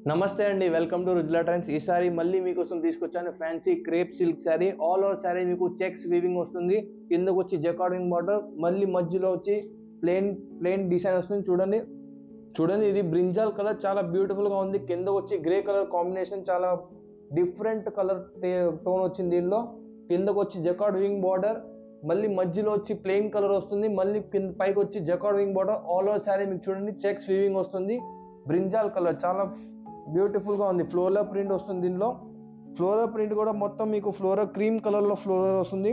నమస్తే అండి, welcome to Rujula trends. ఈ సారీ మళ్ళీ మీకోసం తీసుకొచ్చాను fancy crepe silk sari. All over sari మీకు చెక్స్ వీవింగ్ వస్తుంది. కిందకు వచ్చి జకార్డింగ్ బార్డర్, మళ్ళీ మధ్యలో వచ్చి ప్లేన్ డిజైన్ వస్తుంది. చూడండి చూడండి, ఇది బ్రింజాల్ కలర్ చాలా బ్యూటిఫుల్ గా ఉంది. కింద వచ్చి గ్రే కలర్ కాంబినేషన్, చాలా డిఫరెంట్ కలర్ టోన్ వచ్చింది దీనిలో. కిందకు వచ్చి జకార్డ్ వింగ్ బార్డర్, మళ్ళీ మధ్యలో వచ్చి ప్లెయిన్ కలర్ వస్తుంది. మళ్ళీ కింద పైకి వచ్చి jacquard wing border. All over sari మీకు చూడండి చెక్స్ వీవింగ్ వస్తుంది. బ్రింజాల్ కలర్ చాలా బ్యూటిఫుల్ గా ఉంది. ఫ్లోరల్ ప్రింట్ వస్తుంది దీనిలో. ఫ్లోరల్ ప్రింట్ కూడా మొత్తం మీకు ఫ్లోరల్ క్రీమ్ కలర్ లో ఫ్లోరల్ వస్తుంది.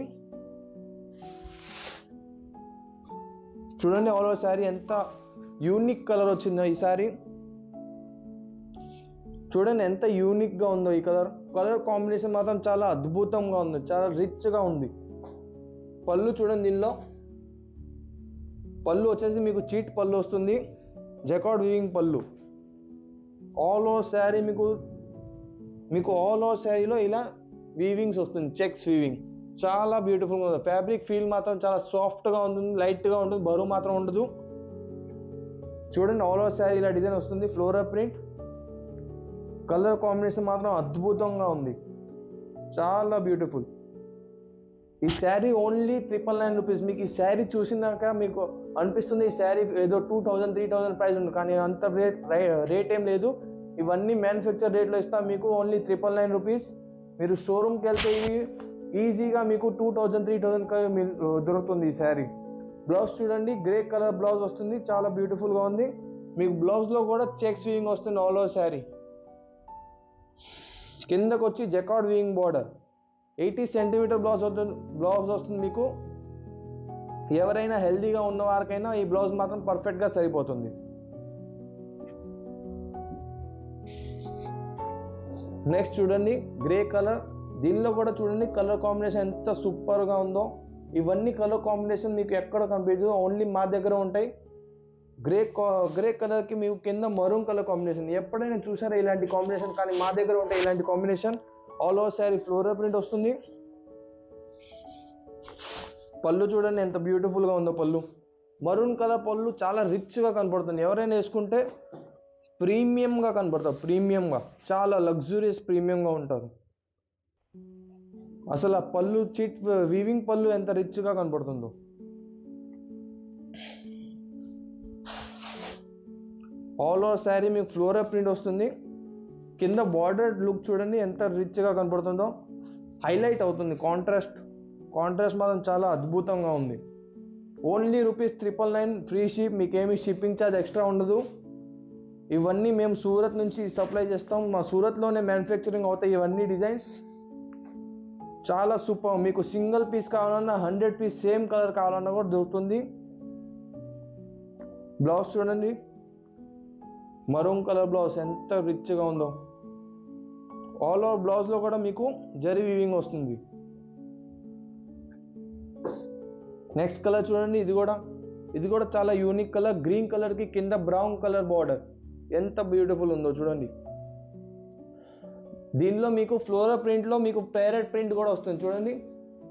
చూడండి ఆల్ ఓవర్ శారీ ఎంత యూనిక్ కలర్ వచ్చిందో ఈ శారీ. చూడండి ఎంత యూనిక్ గా ఉందో ఈ కలర్ కాంబినేషన్ మాత్రం చాలా అద్భుతంగా ఉంది, చాలా రిచ్ గా ఉంది. పళ్ళు చూడండి, దీనిలో పళ్ళు వచ్చేసి మీకు చీట్ పళ్ళు వస్తుంది, జకార్డ్ వీవింగ్ పళ్ళు. ఆల్ ఓవర్ శారీ మీకు ఆల్ ఓవర్ శారీలో ఇలా వీవింగ్స్ వస్తుంది, చెక్స్ వీవింగ్. చాలా బ్యూటిఫుల్గా ఉంది. ఫ్యాబ్రిక్ ఫీల్ మాత్రం చాలా సాఫ్ట్గా ఉంటుంది, లైట్గా ఉంటుంది, బరువు మాత్రం ఉండదు. చూడండి ఆల్ ఓవర్ శారీ ఇలా డిజైన్ వస్తుంది. ఫ్లోరల్ ప్రింట్ కలర్ కాంబినేషన్ మాత్రం అద్భుతంగా ఉంది, చాలా బ్యూటిఫుల్. ఈ శారీ ఓన్లీ 999 రూపీస్. మీకు ఈ శారీ చూసినాక మీకు అనిపిస్తుంది ఈ శారీ ఏదో 2000 3000 ప్రైస్ ఉంది, కానీ అంత రేట్ ఏం లేదు. ఇవన్నీ మ్యానుఫ్యాక్చర్ రేట్లో ఇస్తాం మీకు, ఓన్లీ 999 రూపీస్. మీరు షోరూమ్కి వెళ్తే ఇవి ఈజీగా మీకు 2000 3000 దొరుకుతుంది ఈ శారీ. బ్లౌజ్ చూడండి, గ్రే కలర్ బ్లౌజ్ వస్తుంది, చాలా బ్యూటిఫుల్గా ఉంది. మీకు బ్లౌజ్లో కూడా చెక్స్ వీవింగ్ వస్తుంది ఆల్ ఓవర్ శారీ. కిందకు వచ్చి jacquard weaving border, 80 centimetre blouse వస్తుంది మీకు. ఎవరైనా హెల్దీగా ఉన్న వారికైనా ఈ బ్లౌజ్ మాత్రం పర్ఫెక్ట్గా సరిపోతుంది. నెక్స్ట్ చూడండి గ్రే కలర్, దీనిలో కూడా చూడండి కలర్ కాంబినేషన్ ఎంత సూపర్గా ఉందో. ఇవన్నీ కలర్ కాంబినేషన్ మీకు ఎక్కడ కనిపించదు, ఓన్లీ మా దగ్గర ఉంటాయి. గ్రే కలర్కి మీకు కింద మరూన్ కలర్ కాంబినేషన్. ఎప్పుడైనా చూసారా ఇలాంటి కాంబినేషన్? కానీ మా దగ్గర ఉంటాయి ఇలాంటి combination. All over sari floral print వస్తుంది. పళ్ళు చూడండి ఎంత బ్యూటిఫుల్గా ఉందో పళ్ళు. మరూన్ కలర్ పళ్ళు చాలా రిచ్గా కనపడుతుంది. ఎవరైనా వేసుకుంటే ప్రీమియంగా కనపడతారు, ప్రీమియంగా చాలా లగ్జూరియస్ ప్రీమియంగా ఉంటారు. అసలు ఆ పళ్ళు చీట్ వీవింగ్ పళ్ళు ఎంత రిచ్గా కనపడుతుందో. ఆల్ ఓవర్ శారీ మీకు ఫ్లోరల్ ప్రింట్ వస్తుంది. కింద బార్డర్ లుక్ చూడండి ఎంత రిచ్గా కనపడుతుందో, హైలైట్ అవుతుంది. కాంట్రాస్ట్ మాత్రం చాలా అద్భుతంగా ఉంది. Only ₹999 free ship. మీకేమీ షిప్పింగ్ ఛార్జ్ ఎక్స్ట్రా ఉండదు. ఇవన్నీ మేము సూరత్ నుంచి సప్లై చేస్తాం, మా సూరత్లోనే మ్యానుఫ్యాక్చరింగ్ అవుతాయి ఇవన్నీ డిజైన్స్. చాలా సూపర్. మీకు సింగిల్ పీస్ కావాలన్నా 100 పీస్ సేమ్ కలర్ కావాలన్నా కూడా దొరుకుతుంది. బ్లౌజ్ చూడండి, మరూన్ కలర్ బ్లౌజ్ ఎంత రిచ్గా ఉందో. ఆల్ ఓవర్ బ్లౌజ్లో కూడా మీకు జరీ వీవింగ్ వస్తుంది. నెక్స్ట్ కలర్ చూడండి, ఇది కూడా చాలా యూనిక్ కలర్. గ్రీన్ కలర్కి కింద బ్రౌన్ కలర్ బార్డర్ ఎంత బ్యూటిఫుల్ ఉందో చూడండి. దీనిలో మీకు ఫ్లోరల్ ప్రింట్లో మీకు ప్యారెట్ ప్రింట్ కూడా వస్తుంది. చూడండి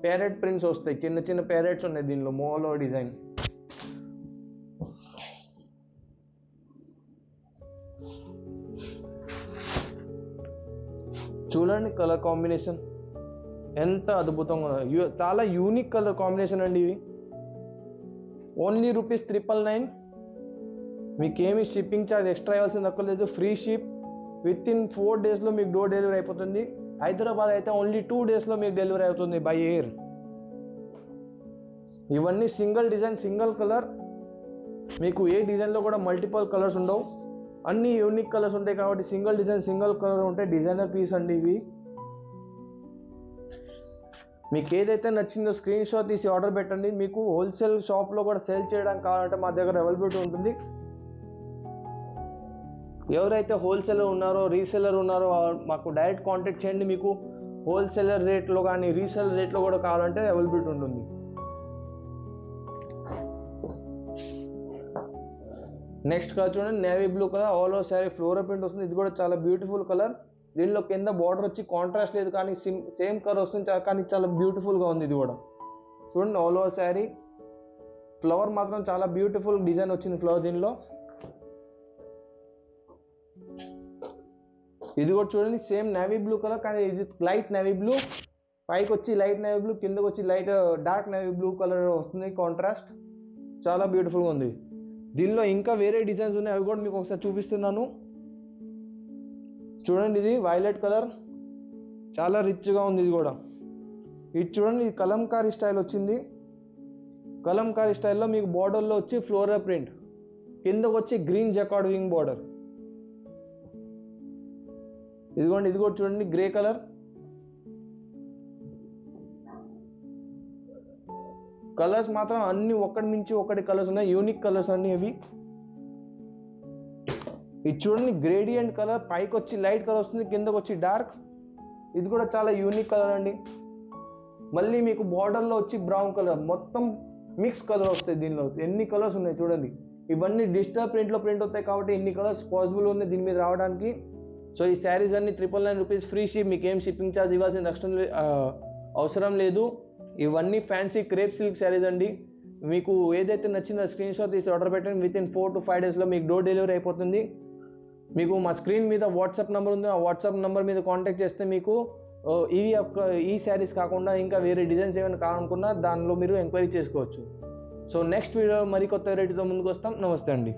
ప్యారెట్ ప్రింట్స్ వస్తాయి, చిన్న చిన్న ప్యారెట్స్ ఉన్నాయి దీనిలో. మోలో డిజైన్ చూడండి, కలర్ కాంబినేషన్ ఎంత అద్భుతంగా ఉంది. చాలా యూనిక్ కలర్ కాంబినేషన్ అండి ఇవి. ఓన్లీ ₹999. మీకేమి షిప్పింగ్ ఛార్జ్ ఎక్స్ట్రా ఇవ్వాల్సింది తక్కువ లేదు. Free ship. విత్ ఇన్ 4 డేస్లో మీకు డోర్ డెలివరీ అయిపోతుంది. హైదరాబాద్ అయితే ఓన్లీ 2 డేస్లో మీకు డెలివరీ అవుతుంది బై ఎయిర్. ఇవన్నీ సింగిల్ డిజైన్, సింగిల్ కలర్. మీకు ఏ డిజైన్లో కూడా మల్టిపుల్ కలర్స్ ఉండవు, అన్ని యూనిక్ కలర్స్ ఉంటాయి. కాబట్టి సింగిల్ డిజైన్ సింగిల్ కలర్ ఉంటాయి. డిజైనర్ పీస్ అండి ఇవి. మీకు ఏదైతే నచ్చిందో స్క్రీన్ షాట్ తీసి ఆర్డర్ పెట్టండి. మీకు హోల్సేల్ షాప్లో కూడా సేల్ చేయడానికి కావాలంటే మా దగ్గర అవైలబిలిటీ ఉంటుంది. ఎవరైతే హోల్సేలర్ ఉన్నారో రీసెలర్ ఉన్నారో మాకు డైరెక్ట్ కాంటాక్ట్ చేయండి. మీకు హోల్సేలర్ రేట్లో కానీ రీసెలర్ రేట్లో కూడా కావాలంటే అవైలబిలిటీ ఉంటుంది. నెక్స్ట్ కలర్ చూడండి, navy blue colour. All over sari floral print వస్తుంది. ఇది కూడా చాలా బ్యూటిఫుల్ కలర్. దీనిలో కింద బార్డర్ వచ్చి కాంట్రాస్ట్ లేదు, కానీ సేమ్ కలర్ వస్తుంది, కానీ చాలా బ్యూటిఫుల్గా ఉంది. ఇది కూడా చూడండి ఆల్ ఓవర్ శారీ. ఫ్లవర్ మాత్రం చాలా బ్యూటిఫుల్ డిజైన్ వచ్చింది ఫ్లవర్ దీనిలో. ఇది కూడా చూడండి సేమ్ నేవీ బ్లూ కలర్, కానీ ఇది లైట్ నేవీ బ్లూ, పైకి వచ్చి లైట్ నేవీ బ్లూ, కిందకి వచ్చి light dark navy blue colour వస్తుంది కాంట్రాస్ట్. చాలా బ్యూటిఫుల్గా ఉంది. దీనిలో ఇంకా వేరే డిజైన్స్ ఉన్నాయి, అవి కూడా మీకు ఒకసారి చూపిస్తున్నాను. చూడండి ఇది వైలెట్ కలర్, చాలా రిచ్గా ఉంది ఇది కూడా. ఇది చూడండి, ఇది కలంకారీ స్టైల్ వచ్చింది. కలంకారీ స్టైల్లో మీకు బార్డర్లో వచ్చి ఫ్లోరల్ ప్రింట్, కిందకు వచ్చి గ్రీన్ జకార్డ్ వింగ్ బార్డర్. ఇదిగోండి ఇది కూడా చూడండి గ్రే కలర్. కలర్స్ మాత్రం అన్ని ఒకటి నుంచి ఒకటి కలర్స్ ఉన్నాయి, యూనిక్ కలర్స్ అన్ని ఇవి. ఇది చూడండి గ్రేడియంట్ కలర్, పైకి వచ్చి లైట్ కలర్ వస్తుంది, కిందకు వచ్చి డార్క్. ఇది కూడా చాలా యూనిక్ కలర్ అండి. మళ్ళీ మీకు బార్డర్లో వచ్చి బ్రౌన్ కలర్, మొత్తం మిక్స్ కలర్ వస్తాయి దీనిలో. ఎన్ని కలర్స్ ఉన్నాయి చూడండి. ఇవన్నీ డిజిటల్ ప్రింట్లో ప్రింట్ అవుతాయి కాబట్టి ఎన్ని కలర్స్ పాసిబుల్ ఉన్నాయి దీని మీద రావడానికి. సో ఈ శారీస్ అన్ని 999 రూపీస్ ఫ్రీ షిప్, మీకు ఏం షిప్పింగ్ ఛార్జ్ ఇవ్వాల్సిన అవసరం లేదు. ఇవన్నీ ఫ్యాన్సీ క్రేప్ సిల్క్ శారీస్ అండి. మీకు ఏదైతే నచ్చిందో స్క్రీన్ షాట్ తీసి ఆర్డర్ పెట్టండి. వితిన్ 4 to 5 daysలో మీకు డోర్ డెలివరీ అయిపోతుంది. మీకు మా స్క్రీన్ మీద వాట్సాప్ నెంబర్ ఉంది, ఆ వాట్సాప్ నెంబర్ మీద కాంటాక్ట్ చేస్తే మీకు ఈ శారీస్ కాకుండా ఇంకా వేరే డిజైన్స్ ఏమైనా కావాలనుకున్నా దానిలో మీరు ఎంక్వైరీ చేసుకోవచ్చు. సో నెక్స్ట్ వీడియో మరి కొత్త వెరైటీతో ముందుకు వస్తాం. నమస్తే అండి.